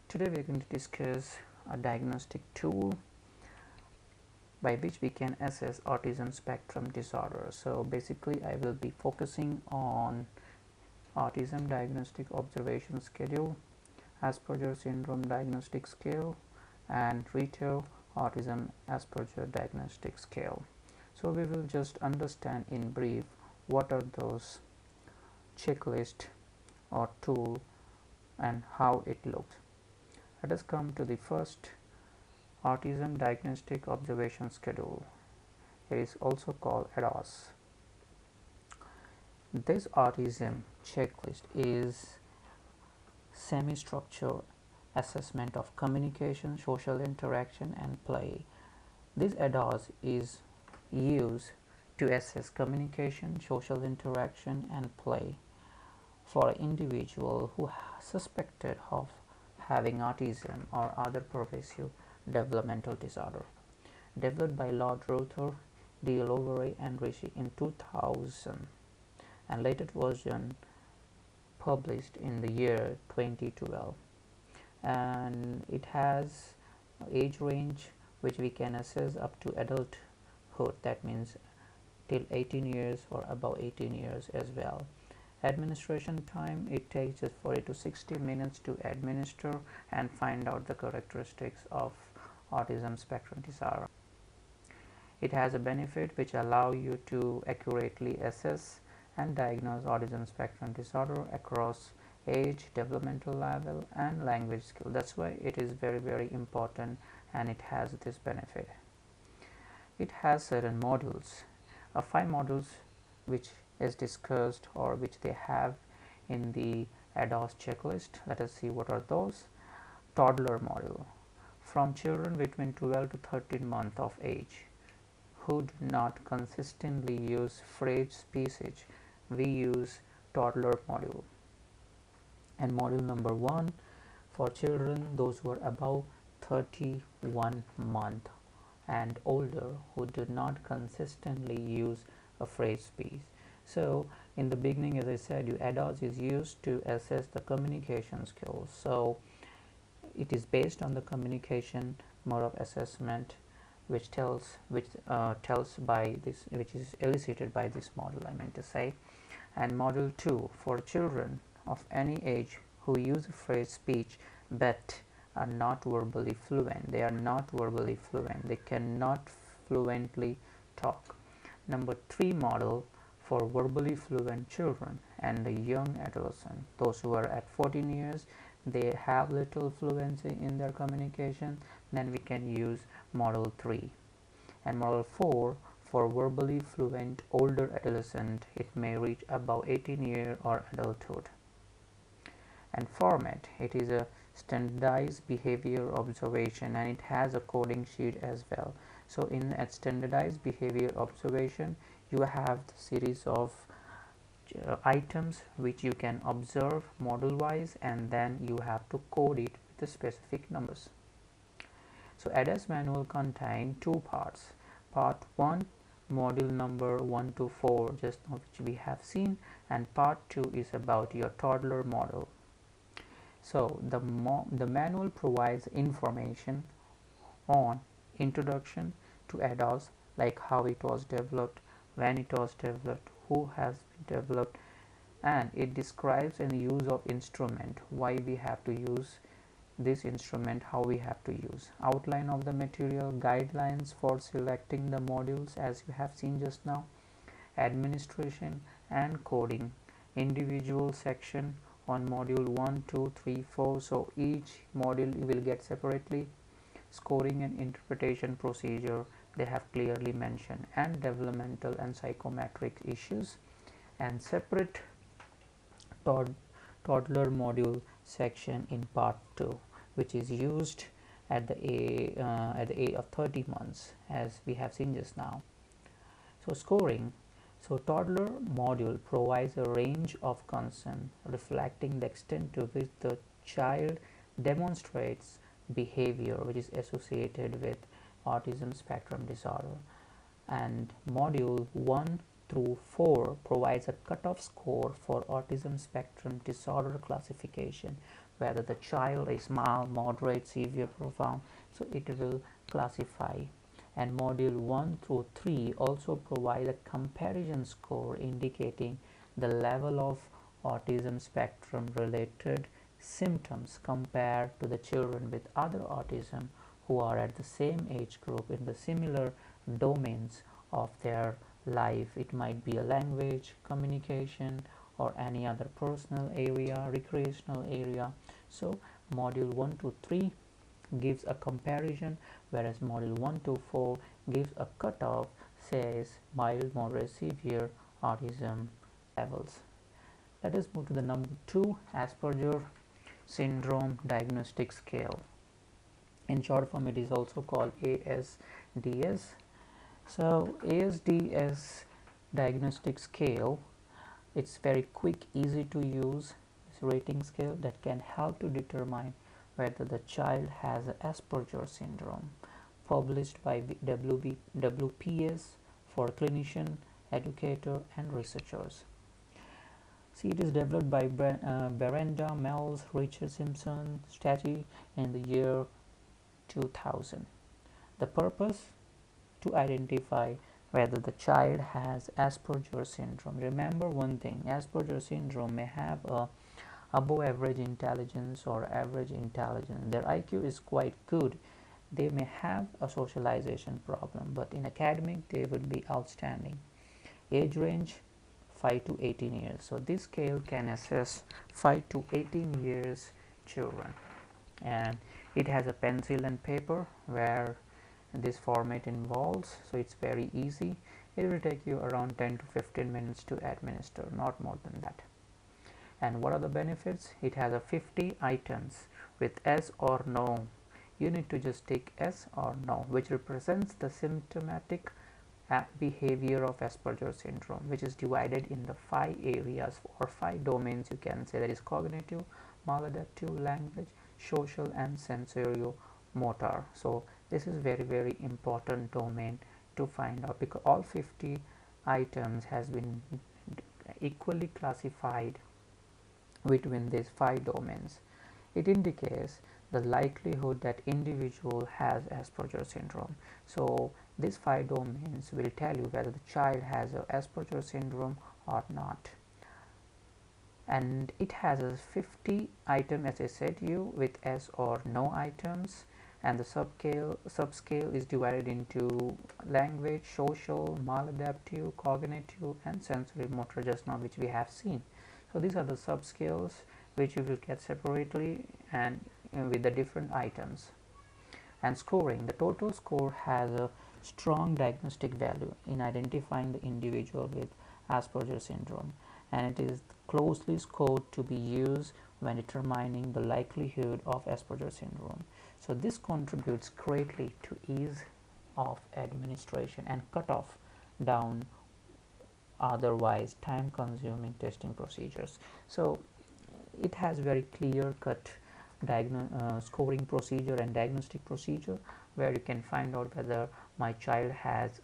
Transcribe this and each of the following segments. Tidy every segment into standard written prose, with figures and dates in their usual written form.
Today we are going to discuss a diagnostic tool by which we can assess autism spectrum disorder. So basically I will be focusing on Autism Diagnostic Observation Schedule, Asperger Syndrome Diagnostic Scale, and Ritvo Autism Asperger Diagnostic Scale. So we will just understand in brief what are those checklist or tool and how it looks. Let us come to the first Autism Diagnostic Observation Schedule. It is also called ADOS. This autism checklist is semi-structured assessment of communication, social interaction, and play. This ADOS is used to assess communication, social interaction, and play for an individual who is suspected of having autism or other pervasive developmental disorder. Developed by Lord Ruther, D. Lowery, and Rishi in 2000, and latest version published in the year 2012. And it has age range which we can assess up to adulthood, that means till 18 years or above 18 years as well. Administration time, it takes just 40 to 60 minutes to administer and find out the characteristics of autism spectrum disorder. It has a benefit which allow you to accurately assess and diagnose autism spectrum disorder across age, developmental level, and language skill. That's why it is very important, and it has this benefit. It has certain modules, 5 modules which is discussed or which they have in the ADOS checklist. Let us see what are those. Toddler module, from children between 12 to 13 months of age who do not consistently use phrase speech, we use toddler module. And module number 1 for children those who are above 31 month and older who do not consistently use a phrase speech. So in the beginning, as I said, ADOS is used to assess the communication skills. So it is based on the communication mode of assessment, which is elicited by this model, I meant to say. And module 2 for children of any age who use phrase speech but are not verbally fluent. They are not verbally fluent. They cannot fluently talk. Number 3 model for verbally fluent children and the young adolescent, those who are at 14 years, they have little fluency in their communication, then we can use model 3. And model 4 for verbally fluent older adolescent, it may reach above 18 year or adulthood. And format, it is a standardized behavior observation, and it has a coding sheet as well. So in a standardized behavior observation, you have the series of items which you can observe model wise, and then you have to code it with the specific numbers. So ADOS manual contain 2 parts. Part 1, module number 1 to 4, just now which we have seen, and part 2 is about your toddler model. So the manual provides information on introduction to ADOS, like how it was developed, when it was developed, who has developed, and it describes an use of instrument, why we have to use this instrument, how we have to use, outline of the material, guidelines for selecting the modules as you have seen just now, administration and coding, individual section on module 1, 2, 3, 4. So each module you will get separately, scoring and interpretation procedure they have clearly mentioned, and developmental and psychometric issues, and separate toddler module section in part 2, which is used at the age of 30 months as we have seen just now. So scoring, so toddler module provides a range of concern reflecting the extent to which the child demonstrates behavior which is associated with autism spectrum disorder, and module 1 through 4 provides a cutoff score for autism spectrum disorder classification. whether the child is mild, moderate, severe, profound. So it will classify. And module 1 through 3 also provide a comparison score indicating the level of autism spectrum related symptoms compared to the children with other autism who are at the same age group in the similar domains of their life. It might be a language, communication, or any other personal area, recreational area. So module 1 to 3 gives a comparison, whereas module 1 to 4 gives a cutoff, says mild, moderate, severe autism levels. Let us move to the number 2, Asperger Syndrome Diagnostic Scale. In short form, it is also called ASDS. So ASDS diagnostic scale, it's very quick, easy to use rating scale that can help to determine whether the child has Asperger syndrome, published by WPS for clinician, educator, and researchers. See, it is developed by Berenda, Mells, Richard Simpson, Stati in the year 2000. The purpose? To identify whether the child has Asperger syndrome. Remember one thing, Asperger syndrome may have a above average intelligence or average intelligence. Their IQ is quite good. They may have a socialization problem, but in academic they would be outstanding. Age range 5 to 18 years. So this scale can assess 5 to 18 years children, and it has a pencil and paper where this format involves, so it's very easy. It will take you around 10 to 15 minutes to administer, not more than that. And what are the benefits? It has a 50 items with yes or no. You need to just take yes or no, which represents the symptomatic behavior of Asperger syndrome, which is divided in the 5 areas or 5 domains, you can say, that is cognitive, maladaptive, language, social, and sensorio-motor. So this is very important domain to find out, because all 50 items has been equally classified between these 5 domains. It indicates the likelihood that individual has Asperger syndrome. So these 5 domains will tell you whether the child has Asperger syndrome or not. And it has a 50 item, as I said to you, with yes or no items, and the subscale is divided into language, social, maladaptive, cognitive, and sensory motor, just now, which we have seen. So these are the subscales which you will get separately and with the different items. And scoring, the total score has a strong diagnostic value in identifying the individual with Asperger syndrome, and it is closely scored to be used when determining the likelihood of Asperger syndrome. So this contributes greatly to ease of administration and cut off down otherwise time consuming testing procedures. So it has very clear cut scoring procedure and diagnostic procedure, where you can find out whether my child has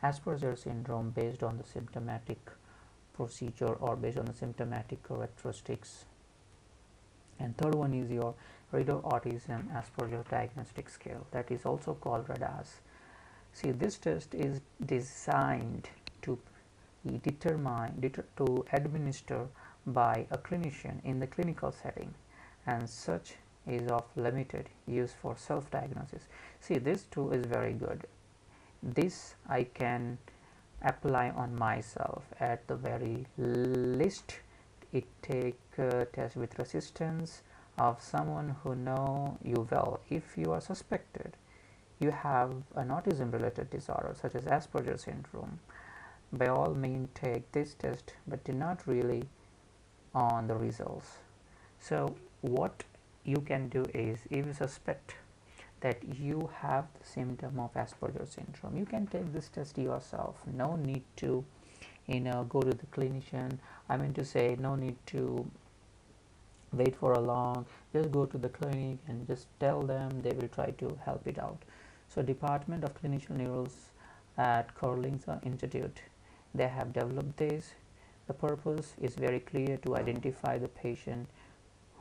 Asperger syndrome based on the symptomatic procedure or based on the symptomatic characteristics. And third one is your Ritvo Autism Asperger Diagnostic Scale, that is also called RAADS. See, this test is designed to to administer by a clinician in the clinical setting, and such is of limited use for self-diagnosis. See, this too is very good. This I can apply on myself. At the very least, it take test with resistance of someone who know you well. If you are suspected you have an autism related disorder such as Asperger syndrome, by all means take this test, but do not really on the results. So what you can do is, if you suspect that you have the symptom of Asperger syndrome, you can take this test yourself. No need to go to the clinician. I mean to say, no need to wait for a long, just go to the clinic and just tell them, they will try to help it out. So Department of Clinical Neurology at Karolinska Institute, they have developed this. The purpose is very clear, to identify the patient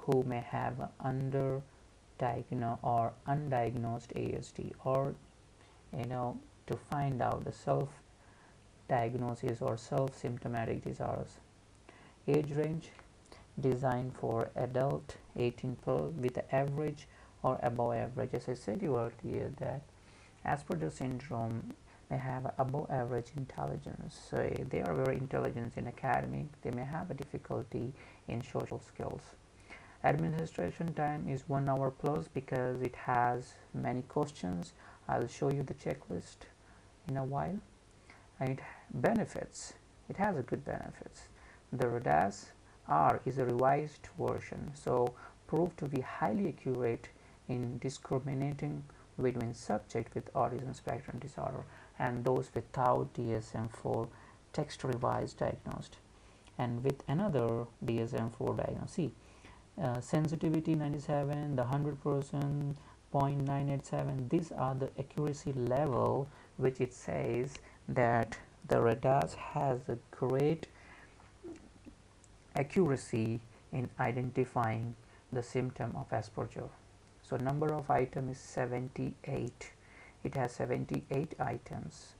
who may have underdiagnosed or undiagnosed ASD, or to find out the self-diagnosis or self-symptomatic disorders. Age range designed for adult 18 plus with average or above average. As I said you earlier that Asperger syndrome may have above average intelligence. So they are very intelligent in academic. They may have a difficulty in social skills. Administration time is 1 hour plus because it has many questions. I'll show you the checklist in a while. And benefits, it has a good benefits. The RAADS R is a revised version, so proved to be highly accurate in discriminating between subjects with autism spectrum disorder and those without DSM-4 text revised diagnosed and with another DSM-4 diagnosis. Sensitivity 97, the 100%, 0.987, these are the accuracy level which it says that the RAADS has a great accuracy in identifying the symptom of Asperger. So number of items is 78. It has 78 items,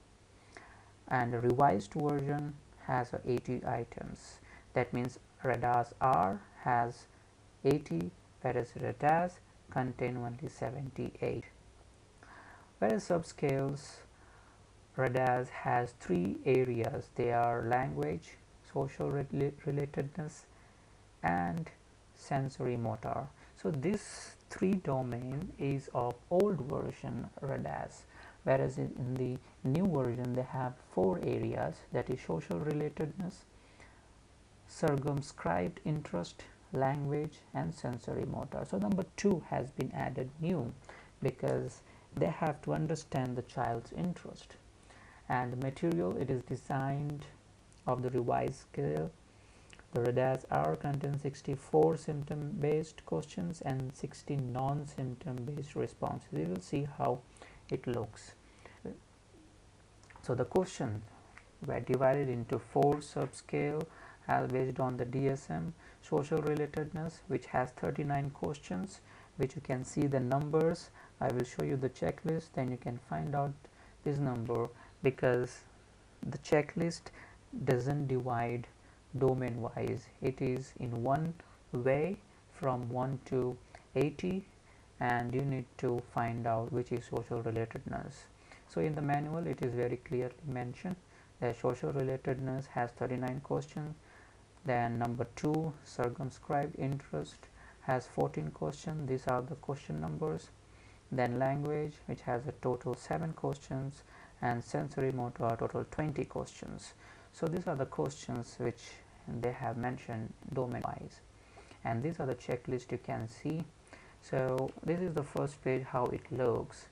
and the revised version has 80 items. That means RAADS R has 80, whereas RAADS contain only 78. Whereas subscales, RAADS has 3 areas. They are language, social relatedness, and sensory motor. So this 3 domain is of old version RAADS, whereas in the new version they have 4 areas, that is social relatedness, circumscribed interest, language, and sensory motor. So number 2 has been added new because they have to understand the child's interest. And the material, it is designed of the revised scale. The RAADS R contains 64 symptom based questions and 60 non-symptom based responses. We will see how it looks. So the questions were divided into 4 subscale based on the DSM. Social relatedness, which has 39 questions, which you can see the numbers. I will show you the checklist, then you can find out this number, because the checklist doesn't divide domain wise. It is in one way from 1 to 80, and you need to find out which is social relatedness. So in the manual it is very clearly mentioned that social relatedness has 39 questions. Then number 2, circumscribed interest, has 14 questions. These are the question numbers. Then language, which has a total 7 questions, and sensory motor total 20 questions. So these are the questions which they have mentioned domain wise, and these are the checklist you can see. So this is the first page, how it looks.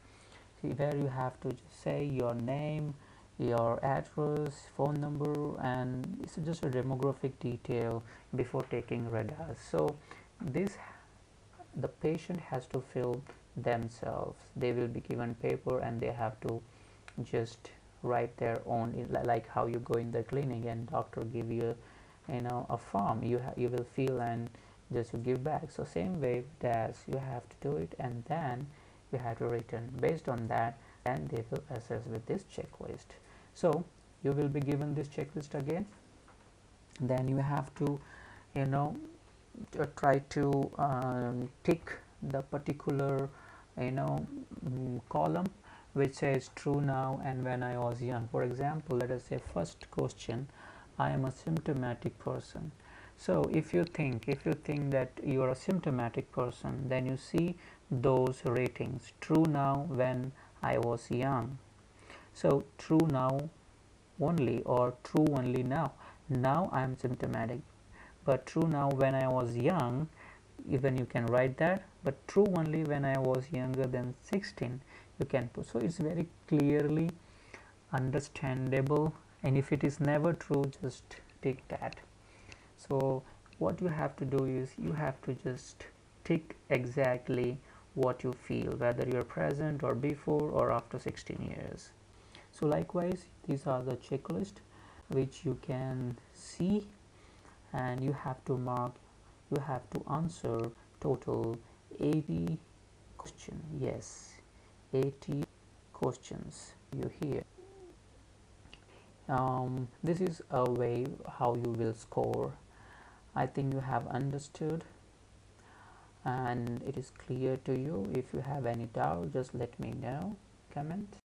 See, where you have to just say your name, your address, phone number, and it's just a demographic detail before taking RAADS. So this the patient has to fill themselves. They will be given paper and they have to just write their own, like how you go in the clinic and doctor give you a form, you will fill and just you give back. So same way as you have to do it, and then you have to return. Based on that, and they will assess with this checklist. So you will be given this checklist again, then you have to try to tick the particular column which says true now and when I was young. For example, let us say first question, I am a symptomatic person. So if you think that you are a symptomatic person, then you see those ratings, true now when I was young. So true now only, or true only now. Now I am symptomatic, but true now when I was young, even you can write that, but true only when I was younger than 16 you can put. So it's very clearly understandable, and if it is never true, just tick that. So what you have to do is you have to just tick exactly what you feel, whether you are present or before or after 16 years. So likewise, these are the checklist which you can see, and you have to mark you have to answer total 80 questions. Yes, 80 questions you hear. This is a way how you will score. I think you have understood and it is clear to you. If you have any doubt, just let me know. Comment.